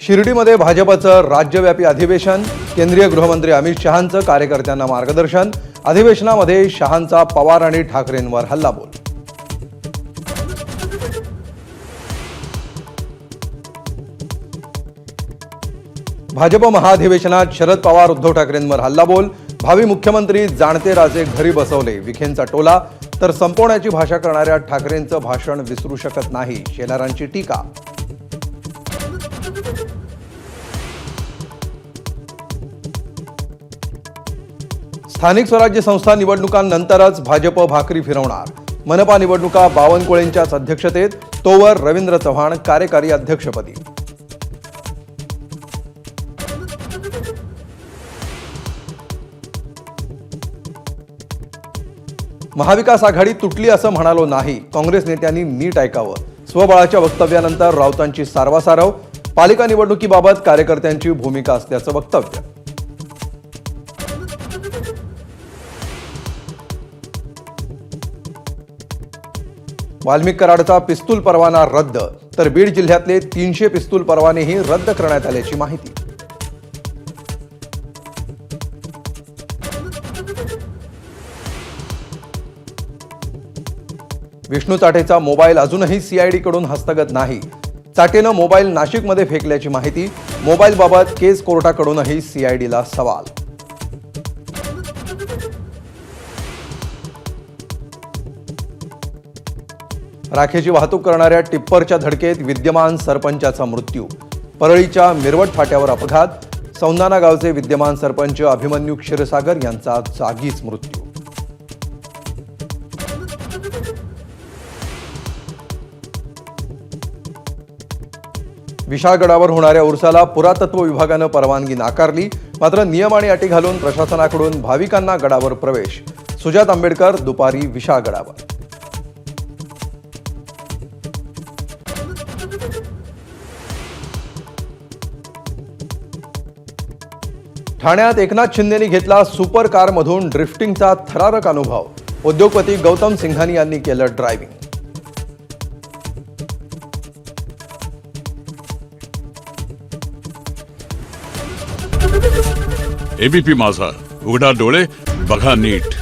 शिर्डीमध्ये भाजपचं राज्यव्यापी अधिवेशन, केंद्रीय गृहमंत्री अमित शहांचं कार्यकर्त्यांना मार्गदर्शन। अधिवेशनामध्ये शहांचा पवार आणि ठाकरेंवर हल्लाबोल। भाजप महाअधिवेशनात शरद पवार उद्धव ठाकरेंवर हल्लाबोल। भावी मुख्यमंत्री जाणते राजे घरी बसवले, विखेंचा टोला। तर संपवण्याची भाषा करणाऱ्या ठाकरेंचं भाषण विसरू शकत नाही, शेलारांची टीका। स्थानिक स्वराज्य संस्था निवडणुकांनंतरच भाजप भाकरी फिरवणार। मनपा निवडणुका बावनकुळेंच्याच अध्यक्षतेत, तोवर रवींद्र चव्हाण कार्यकारी अध्यक्षपदी। महाविकास आघाडी तुटली असं म्हणालो नाही, काँग्रेस नेत्यांनी नीट ऐकावं। स्वबळाच्या वक्तव्यानंतर राऊतांची सारवासारव। पालिका निवडणुकीबाबत कार्यकर्त्यांची भूमिका असल्याचं वक्तव्य। वाल्मिक कराडचा पिस्तूल परवाना रद्द, तर बीड जिल्ह्यातले 300 पिस्तूल परवानेही रद्द करण्यात आल्याची माहिती। विष्णू चाटेचा मोबाईल अजूनही सीआयडी कडून हस्तगत नाही। चाटेनं मोबाईल नाशिकमध्ये फेकल्याची माहिती। मोबाईलबाबत केस कोर्टाकडूनही सीआयडीला सवाल। राखेची वाहतूक करणाऱ्या टिप्परच्या धडकेत विद्यमान सरपंचाचा मृत्यू। परळीच्या मिरवट फाट्यावर अपघात। सौंदाना गावचे विद्यमान सरपंच अभिमन्यू क्षीरसागर यांचा जागीच मृत्यू। विशाळगडावर होणाऱ्या उर्साला पुरातत्व विभागानं परवानगी नाकारली, मात्र नियम आणि अटी घालून प्रशासनाकडून भाविकांना गडावर प्रवेश। सुजात आंबेडकर दुपारी विशाळगडावर। ठाण्यात एकनाथ शिंदेंनी घेतला सुपर कारमधून ड्रिफ्टिंगचा थरारक अनुभव। उद्योगपती गौतम सिंघानी यांनी केलं ड्रायव्हिंग। एबीपी माझा, उघडा डोळे बघा नीट।